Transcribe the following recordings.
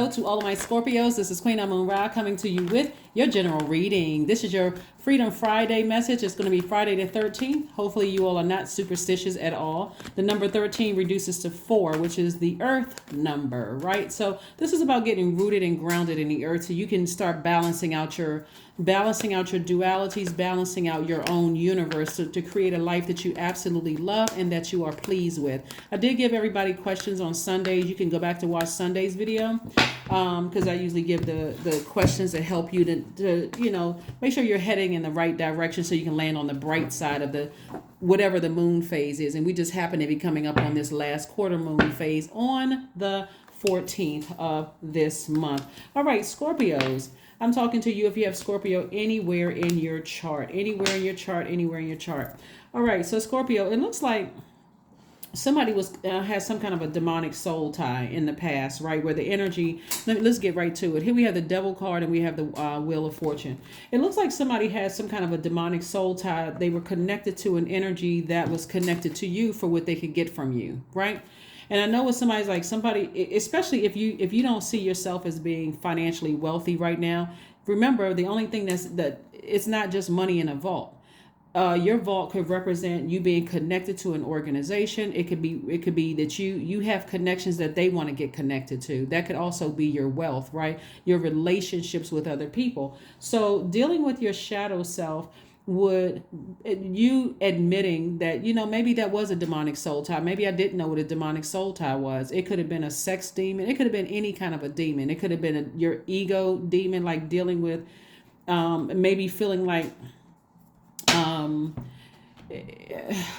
Hello to all of my Scorpios. This is Queen Amun Ra coming to you with your general reading. This is your Freedom Friday message. It's going to be Friday the 13th. Hopefully you all are not superstitious at all. The number 13 reduces to 4, which is the earth number, right? So this is about getting rooted and grounded in the earth so you can start balancing out your dualities, balancing out your own universe to create a life that you absolutely love and that you are pleased with. I did give everybody questions on Sundays. You can go back to watch Sunday's video because I usually give the questions that help you to make sure you're heading in the right direction so you can land on the bright side of the whatever the moon phase is. And we just happen to be coming up on this last quarter moon phase on the 14th of this month. All right, Scorpios. I'm talking to you if you have Scorpio anywhere in your chart. Anywhere in your chart. All right, so Scorpio, it looks like somebody has some kind of a demonic soul tie in the past, right? Where the energy, let's get right to it. Here we have the Devil card and we have the Wheel of Fortune. It looks like somebody has some kind of a demonic soul tie. They were connected to an energy that was connected to you for what they could get from you, right? And I know when somebody's like especially if you don't see yourself as being financially wealthy right now, remember the only thing that it's not just money in a vault. Your vault could represent you being connected to an organization. It could be that you have connections that they want to get connected to. That could also be your wealth, right? Your relationships with other people. So dealing with your shadow self would you admitting that maybe that was a demonic soul tie. Maybe I didn't know what a demonic soul tie was. It could have been a sex demon. It could have been any kind of a demon. It could have been your ego demon, like dealing with maybe feeling like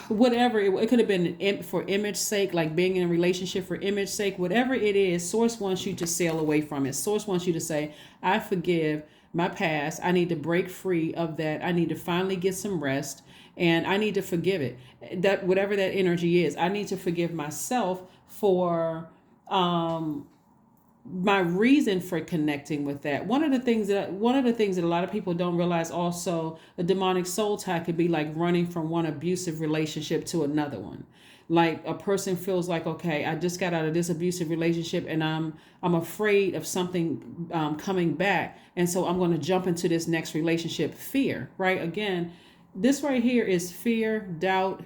whatever. It could have been for image sake, like being in a relationship for image sake. Whatever it is, Source wants you to sail away from it. Source wants you to say, I forgive my past. I need to break free of that. I need to finally get some rest and I need to forgive it. That whatever that energy is, I need to forgive myself for my reason for connecting with that. One of the things that a lot of people don't realize also, a demonic soul tie could be like running from one abusive relationship to another one. Like a person feels like, okay, I just got out of this abusive relationship and I'm afraid of something coming back. And so I'm going to jump into this next relationship. Fear, right? Again, this right here is fear, doubt,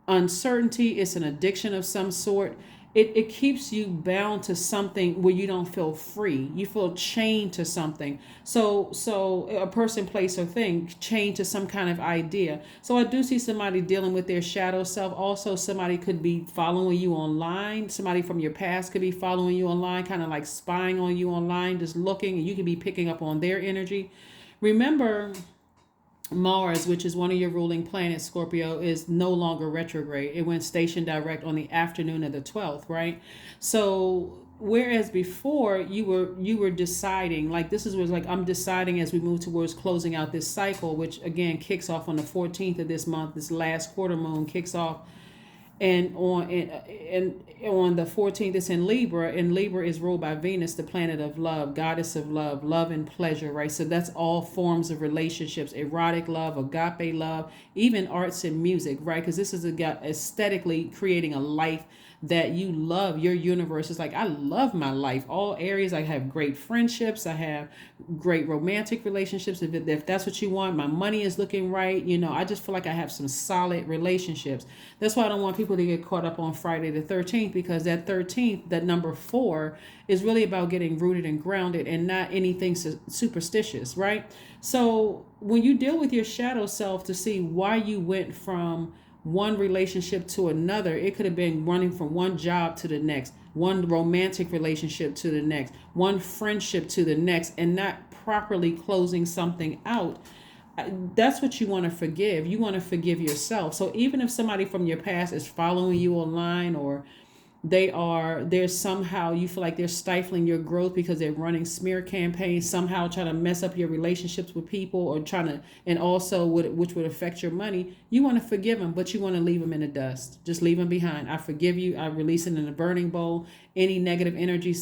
uncertainty. It's an addiction of some sort. It keeps you bound to something where you don't feel free. You feel chained to something. So a person, place, or thing chained to some kind of idea. So I do see somebody dealing with their shadow self. Also, somebody could be following you online. Somebody from your past could be following you online, kind of like spying on you online, just looking, and you could be picking up on their energy. Remember, Mars, which is one of your ruling planets, Scorpio, is no longer retrograde. It went station direct on the afternoon of the 12th, right? So whereas before you were deciding, like this was like I'm deciding as we move towards closing out this cycle, which again kicks off on the 14th of this month. This last quarter moon kicks off. And on the 14th, it's in Libra, and Libra is ruled by Venus, the planet of love, goddess of love, love and pleasure, right? So that's all forms of relationships, erotic love, agape love, even arts and music, right? Because this is aesthetically creating a life that you love. Your universe is like, I love my life, all areas. I have great friendships. I have great romantic relationships. If that's what you want, my money is looking right. I just feel like I have some solid relationships. That's why I don't want people to get caught up on Friday the 13th, because that 13th, that number 4, is really about getting rooted and grounded and not anything superstitious, right? So when you deal with your shadow self to see why you went from one relationship to another, it could have been running from one job to the next, one romantic relationship to the next, one friendship to the next, and not properly closing something out. That's what you want to forgive. You want to forgive yourself. So even if somebody from your past is following you online, or they're somehow, you feel like they're stifling your growth because they're running smear campaigns, somehow trying to mess up your relationships with people, or and also which would affect your money, you want to forgive them, but you want to leave them in the dust. Just leave them behind. I forgive you. I release it in a burning bowl. Any negative energy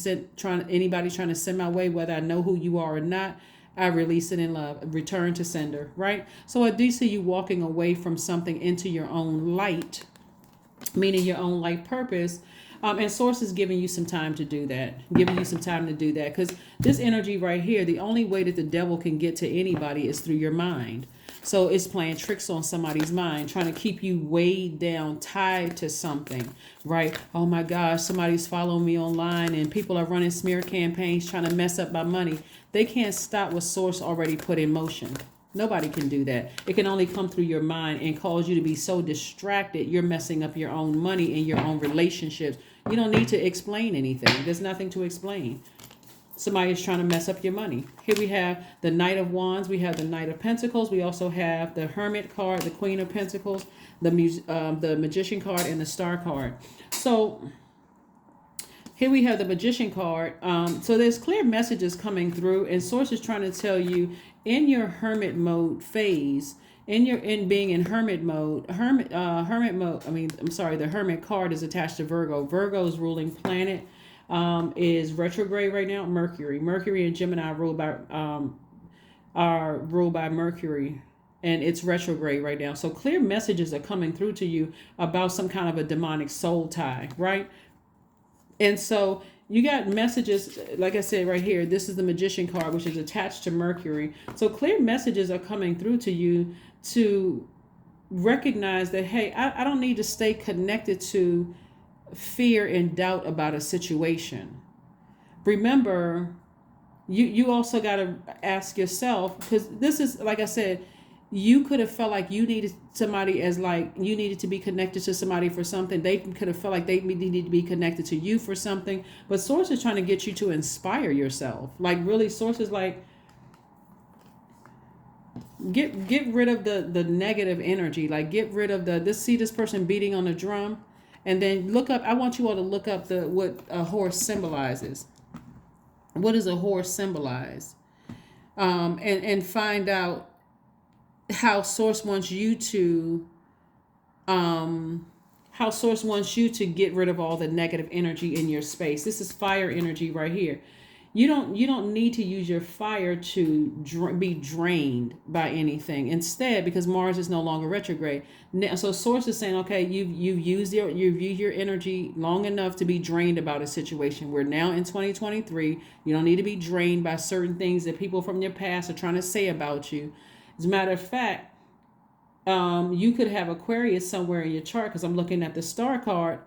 anybody trying to send my way, whether I know who you are or not, I release it in love. Return to sender, right? So I do see you walking away from something into your own light, meaning your own life purpose. And source is giving you some time to do that, because this energy right here, the only way that the devil can get to anybody is through your mind. So it's playing tricks on somebody's mind, trying to keep you weighed down, tied to something, right? Oh my gosh, somebody's following me online and people are running smear campaigns trying to mess up my money. They can't stop what source already put in motion. Nobody can do that. It can only come through your mind and cause you to be so distracted you're messing up your own money and your own relationships. You don't need to explain anything. There's nothing to explain. Somebody is trying to mess up your money. Here we have the Knight of Wands. We have the Knight of Pentacles. We also have the Hermit card, the Queen of Pentacles, the Magician card, and the Star card. So here we have the Magician card. So there's clear messages coming through, and Source is trying to tell you in your Hermit mode phase, in being in Hermit mode, the Hermit card is attached to Virgo. Virgo's ruling planet is retrograde right now. Mercury and Gemini are ruled by Mercury, and it's retrograde right now. So clear messages are coming through to you about some kind of a demonic soul tie, right? And so you got messages, like I said right here, this is the Magician card, which is attached to Mercury. So clear messages are coming through to you to recognize that, hey, I don't need to stay connected to fear and doubt about a situation. Remember, you also got to ask yourself, because this is, like I said, you could have felt like you needed somebody, as like you needed to be connected to somebody for something. They could have felt like they needed to be connected to you for something. But Source is trying to get you to inspire yourself. Like really, Source is like, get rid of the negative energy. Like get rid of see this person beating on the drum. And then look up, I want you all to look up what a horse symbolizes. What does a horse symbolize? And find out how Source wants you to get rid of all the negative energy in your space. This is fire energy right here. You don't need to use your fire to be drained by anything. Instead, because Mars is no longer retrograde, so Source is saying, okay, you've used your energy long enough to be drained about a situation. We're now in 2023. You don't need to be drained by certain things that people from your past are trying to say about you. As a matter of fact, you could have Aquarius somewhere in your chart, because I'm looking at the Star card.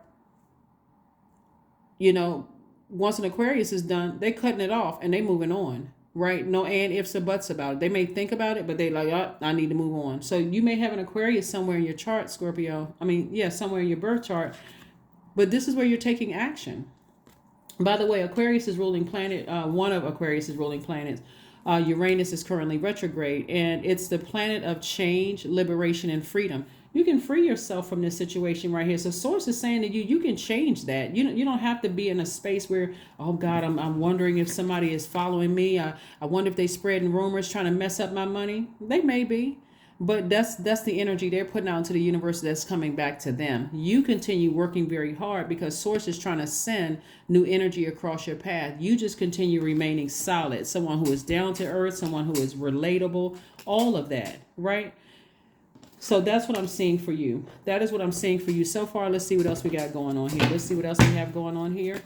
Once an Aquarius is done, they cutting it off and they moving on, right? No and ifs or buts about it. They may think about it, but they like, oh, I need to move on. So you may have an Aquarius somewhere in your chart, Scorpio. Somewhere in your birth chart. But this is where you're taking action. By the way, Aquarius is ruling planet. One of Aquarius' ruling planets. Uranus is currently retrograde, and it's the planet of change, liberation, and freedom. You can free yourself from this situation right here. So Source is saying to you can change that. You don't have to be in a space where, oh God, I'm wondering if somebody is following me. I wonder if they spreading rumors trying to mess up my money. They may be, but that's the energy they're putting out into the universe that's coming back to them. You continue working very hard because Source is trying to send new energy across your path. You just continue remaining solid. Someone who is down to earth, someone who is relatable, all of that, right? So that's what I'm seeing for you. That is what I'm seeing for you so far. Let's see what else we got going on here. Let's see what else we have going on here.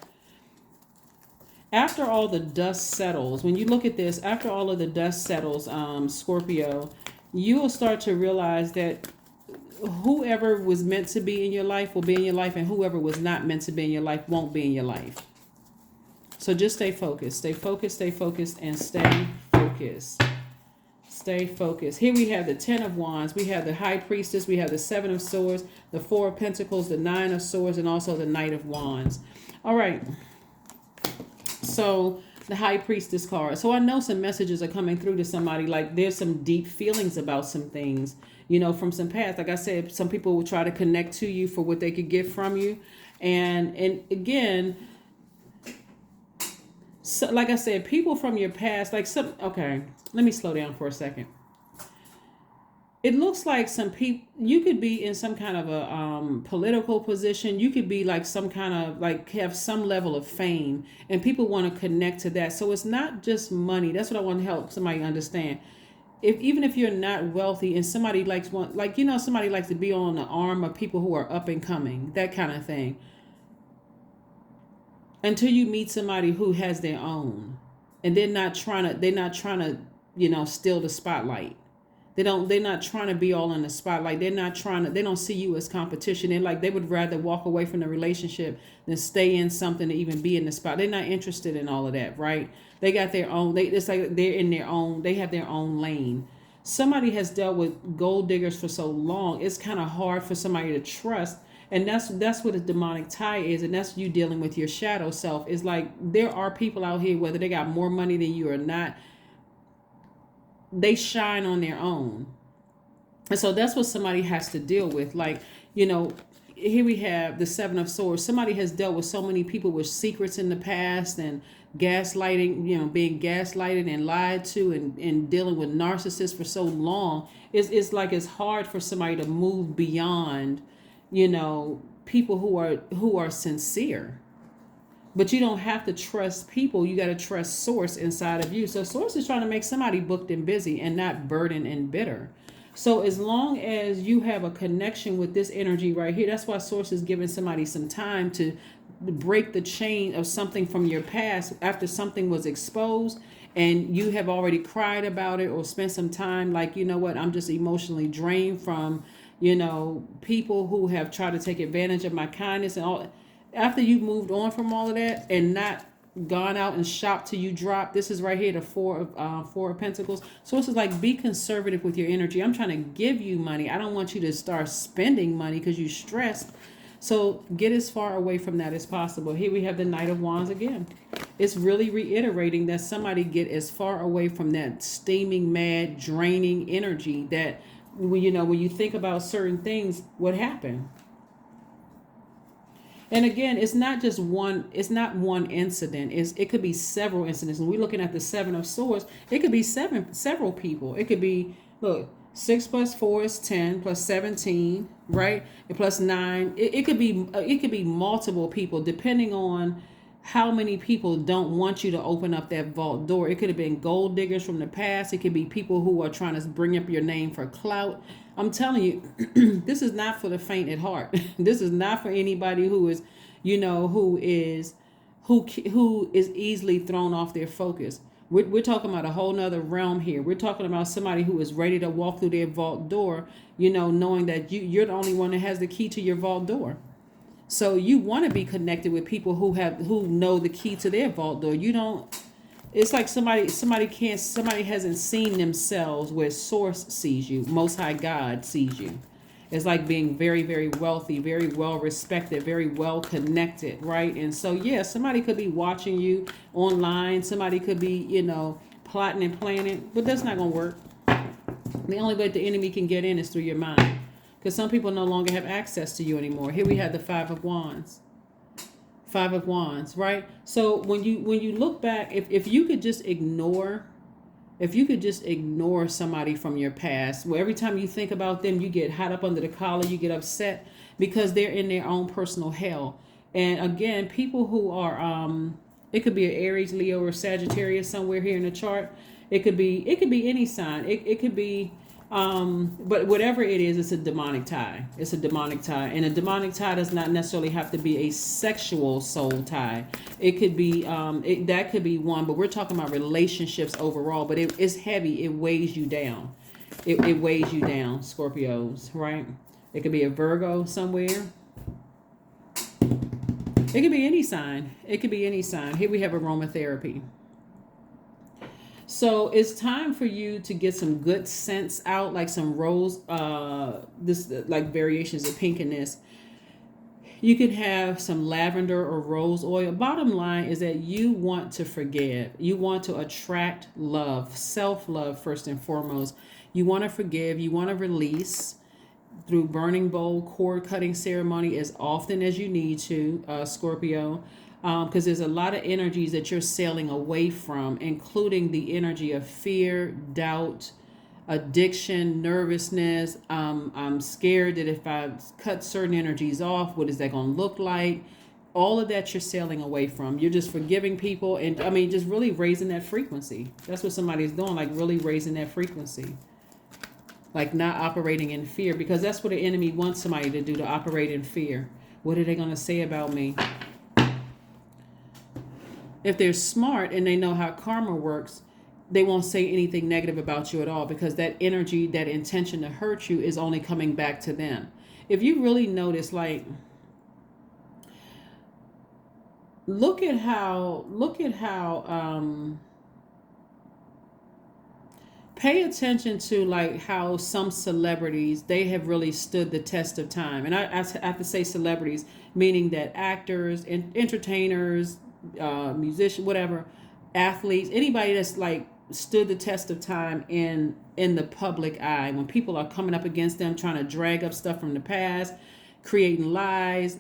After all the dust settles, when you look at this, after all of the dust settles, Scorpio, you will start to realize that whoever was meant to be in your life will be in your life, and whoever was not meant to be in your life won't be in your life. So just stay focused, stay focused, stay focused, and stay focused. Stay focused. Here we have the 10 of Wands. We have the High Priestess. We have the 7 of Swords, the 4 of Pentacles, the 9 of Swords, and also the Knight of Wands. All right. So the High Priestess card. So I know some messages are coming through to somebody. Like there's some deep feelings about some things, from some past. Like I said, some people will try to connect to you for what they could get from you. And again, so like I said, people from your past, okay, let me slow down for a second. It looks like some people, you could be in some kind of a political position. You could be like some kind of have some level of fame, and people want to connect to that. So it's not just money. That's what I want to help somebody understand. Even if you're not wealthy and somebody somebody likes to be on the arm of people who are up and coming, that kind of thing. until you meet somebody who has their own, and they're not trying to steal the spotlight. They're not trying to be all in the spotlight. They don't see you as competition. They would rather walk away from the relationship than stay in something to even be in the spot. They're not interested in all of that, right? They got their own, it's like they're in their own, they have their own lane. Somebody has dealt with gold diggers for so long, it's kind of hard for somebody to trust. And that's what a demonic tie is, and that's you dealing with your shadow self. It's like there are people out here, whether they got more money than you or not, they shine on their own. And so that's what somebody has to deal with. Here we have the Seven of Swords. Somebody has dealt with so many people with secrets in the past and gaslighting, being gaslighted and lied to, and dealing with narcissists for so long. It's like it's hard for somebody to move beyond, people who are sincere. But you don't have to trust people. You got to trust source inside of you. So source is trying to make somebody booked and busy and not burdened and bitter. So as long as you have a connection with this energy right here, that's why source is giving somebody some time to break the chain of something from your past after something was exposed and you have already cried about it or spent some time like, I'm just emotionally drained from, people who have tried to take advantage of my kindness and all. After you've moved on from all of that and not gone out and shopped till you drop, this is right here, the Four of Pentacles. So it's like, be conservative with your energy. I'm trying to give you money. I don't want you to start spending money because you're stressed. So get as far away from that as possible. Here we have the Knight of Wands again. It's really reiterating that somebody get as far away from that steaming, mad, draining energy that, when you think about certain things, what happened? And again, it's not one incident. It could be several incidents. When we're looking at the Seven of Swords, it could be several people. It could be, look, 6 plus 4 is 10 plus 17, right? And plus 9. It could be multiple people depending on how many people don't want you to open up that vault door. It could have been gold diggers from the past. It could be people who are trying to bring up your name for clout. I'm telling you, this is not for the faint at heart. This is not for anybody who is, who is easily thrown off their focus. We're talking about a whole nother realm here. We're talking about somebody who is ready to walk through their vault door, knowing that you're the only one that has the key to your vault door. So you want to be connected with people who know the key to their vault door. You don't. It's like somebody hasn't seen themselves where source sees you. Most High God sees you. It's like being very, very wealthy, very well respected, very well connected, right? And so, yeah, somebody could be watching you online. Somebody could be, plotting and planning, but that's not going to work. The only way the enemy can get in is through your mind, because some people no longer have access to you anymore. Here we have the Five of Wands. Five of Wands, right? So when you look back, if you could just ignore somebody from your past, where every time you think about them, you get hot up under the collar, you get upset because they're in their own personal hell. And again, people who are, it could be an Aries, Leo, or Sagittarius somewhere here in the chart. It could be any sign. It could be, but whatever it is, it's a demonic tie. It's a demonic tie. And a demonic tie does not necessarily have to be a sexual soul tie. It could be, that could be one, but we're talking about relationships overall, but it's heavy. It weighs you down. It weighs you down, Scorpios, right? It could be a Virgo somewhere. It could be any sign. It could be any sign. Here we have aromatherapy. So it's time for you to get some good scents out, like some rose, like variations of pink in this. You can have some lavender or rose oil. Bottom line is that you want to forgive. You want to attract love, self-love first and foremost. You want to forgive. You want to release through burning bowl, cord cutting ceremony as often as you need to, Scorpio. Because there's a lot of energies that you're sailing away from, including the energy of fear, doubt, addiction, nervousness. I'm scared that if I cut certain energies off, what is that going to look like? All of that you're sailing away from. You're just forgiving people and, just really raising that frequency. That's what somebody's doing, like really raising that frequency. Like not operating in fear, because that's what the enemy wants somebody to do, to operate in fear. What are they going to say about me? If they're smart and they know how karma works, they won't say anything negative about you at all, because that energy, that intention to hurt you is only coming back to them. If you really notice, like, look at how pay attention to, like, how some celebrities, they have really stood the test of time. And I have to say celebrities, meaning that actors, entertainers, musicians, whatever, athletes, anybody that's like stood the test of time in the public eye. When people are coming up against them, trying to drag up stuff from the past, creating lies,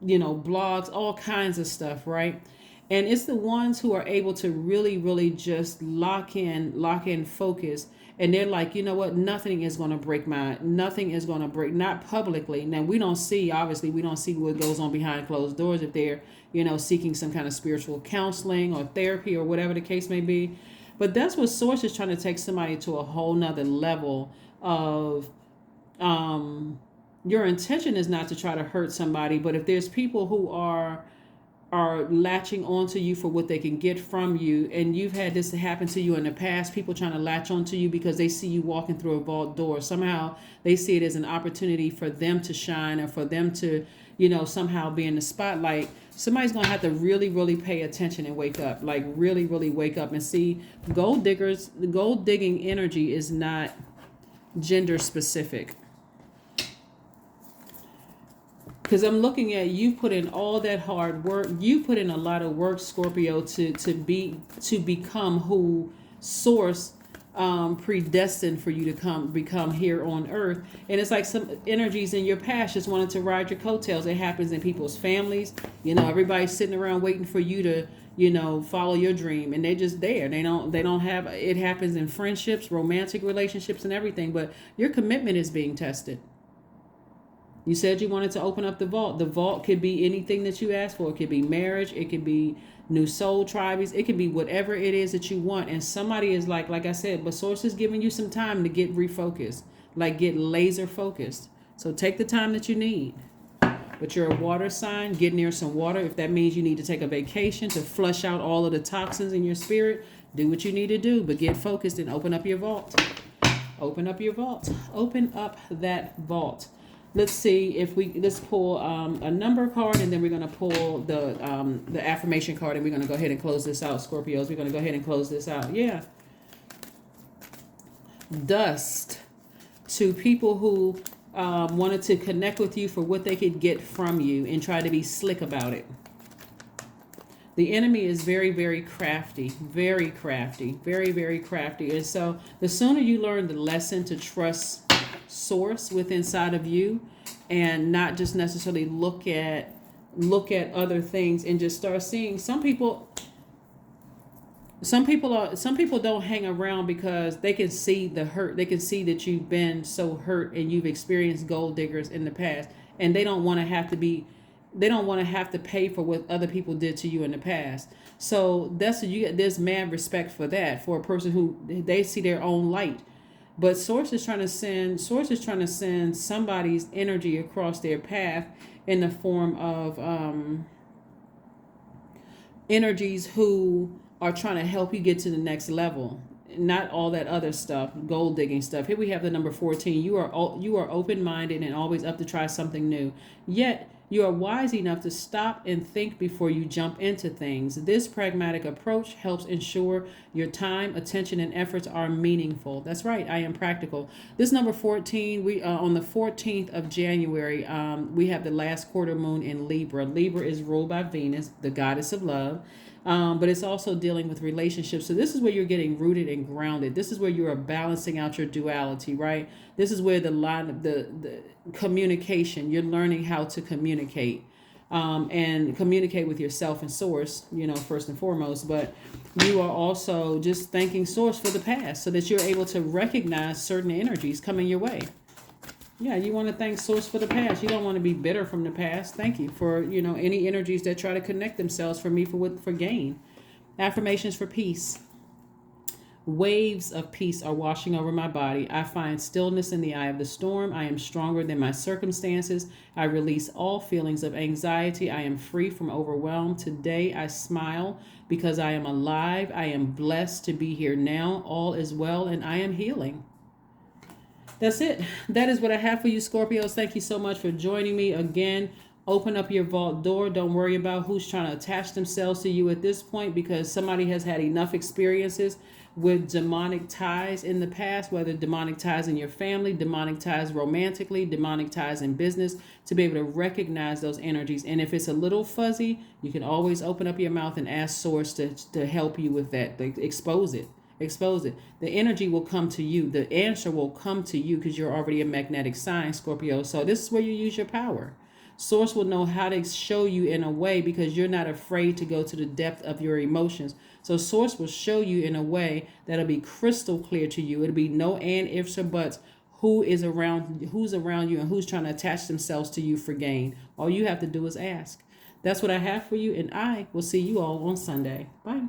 blogs, all kinds of stuff, right? And it's the ones who are able to really, really just lock in focus. And they're like, you know what? Nothing is going to nothing is going to break, not publicly. Now, obviously, we don't see what goes on behind closed doors if they're, seeking some kind of spiritual counseling or therapy or whatever the case may be. But that's what Source is trying to take somebody to a whole nother level of, your intention is not to try to hurt somebody. But if there's people who are latching onto you for what they can get from you, and you've had this happen to you in the past, people trying to latch onto you because they see you walking through a vault door. Somehow they see it as an opportunity for them to shine, or for them to, somehow be in the spotlight. Somebody's going to have to really, really pay attention and wake up, like really, really wake up and see. Gold digging energy is not gender specific. Because I'm looking at, you put in all that hard work. You put in a lot of work, Scorpio, to become who Source predestined for you to become here on Earth. And it's like some energies in your past just wanted to ride your coattails. It happens in people's families. Everybody's sitting around waiting for you to follow your dream, and they're just there. They don't have it. Happens in friendships, romantic relationships, and everything. But your commitment is being tested. You said you wanted to open up the vault. The vault could be anything that you ask for. It could be marriage. It could be new soul tribes. It could be whatever it is that you want. And somebody is like I said, but Source is giving you some time to get refocused, like get laser focused. So take the time that you need. But you're a water sign. Get near some water. If that means you need to take a vacation to flush out all of the toxins in your spirit, do what you need to do. But get focused and open up your vault. Open up your vault. Open up that vault. Let's see if let's pull a number card, and then we're going to pull the affirmation card, and we're going to go ahead and close this out, Scorpios. We're going to go ahead and close this out. Yeah. Dust. To people who wanted to connect with you for what they could get from you and try to be slick about it. The enemy is very, very crafty, very crafty, very, very crafty. And so the sooner you learn the lesson to trust Source within inside of you, and not just necessarily look at other things, and just start seeing some people don't hang around because they can see the hurt. They can see that you've been so hurt and you've experienced gold diggers in the past, and they don't want to have to pay for what other people did to you in the past. So there's mad respect for that, for a person who they see their own light. But Source is trying to send somebody's energy across their path in the form of energies who are trying to help you get to the next level. Not all that other stuff, gold digging stuff. Here we have the number 14. You are open-minded and always up to try something new. Yet you are wise enough to stop and think before you jump into things. This pragmatic approach helps ensure your time, attention, and efforts are meaningful. That's right. I am practical. This number 14, we on the 14th of January, we have the last quarter moon in Libra. Libra is ruled by Venus, the goddess of love. But it's also dealing with relationships. So this is where you're getting rooted and grounded. This is where you are balancing out your duality, right? This is where the line of the communication, you're learning how to communicate, and communicate with yourself and Source, first and foremost. But you are also just thanking Source for the past so that you're able to recognize certain energies coming your way. Yeah, you want to thank Source for the past. You don't want to be bitter from the past. Thank you for, any energies that try to connect themselves for me for gain. Affirmations for peace. Waves of peace are washing over my body. I find stillness in the eye of the storm. I am stronger than my circumstances. I release all feelings of anxiety. I am free from overwhelm. Today I smile because I am alive. I am blessed to be here now. All is well and I am healing. That's it. That is what I have for you, Scorpios. Thank you so much for joining me again. Open up your vault door. Don't worry about who's trying to attach themselves to you at this point, because somebody has had enough experiences with demonic ties in the past, whether demonic ties in your family, demonic ties romantically, demonic ties in business, to be able to recognize those energies. And if it's a little fuzzy, you can always open up your mouth and ask Source to help you with that. Like, expose it. Expose it. The energy will come to you. The answer will come to you because you're already a magnetic sign, Scorpio. So this is where you use your power. Source will know how to show you in a way, because you're not afraid to go to the depth of your emotions. So Source will show you in a way that'll be crystal clear to you. It'll be no and, ifs, or buts. Who's around you, and who's trying to attach themselves to you for gain. All you have to do is ask. That's what I have for you, and I will see you all on Sunday. Bye.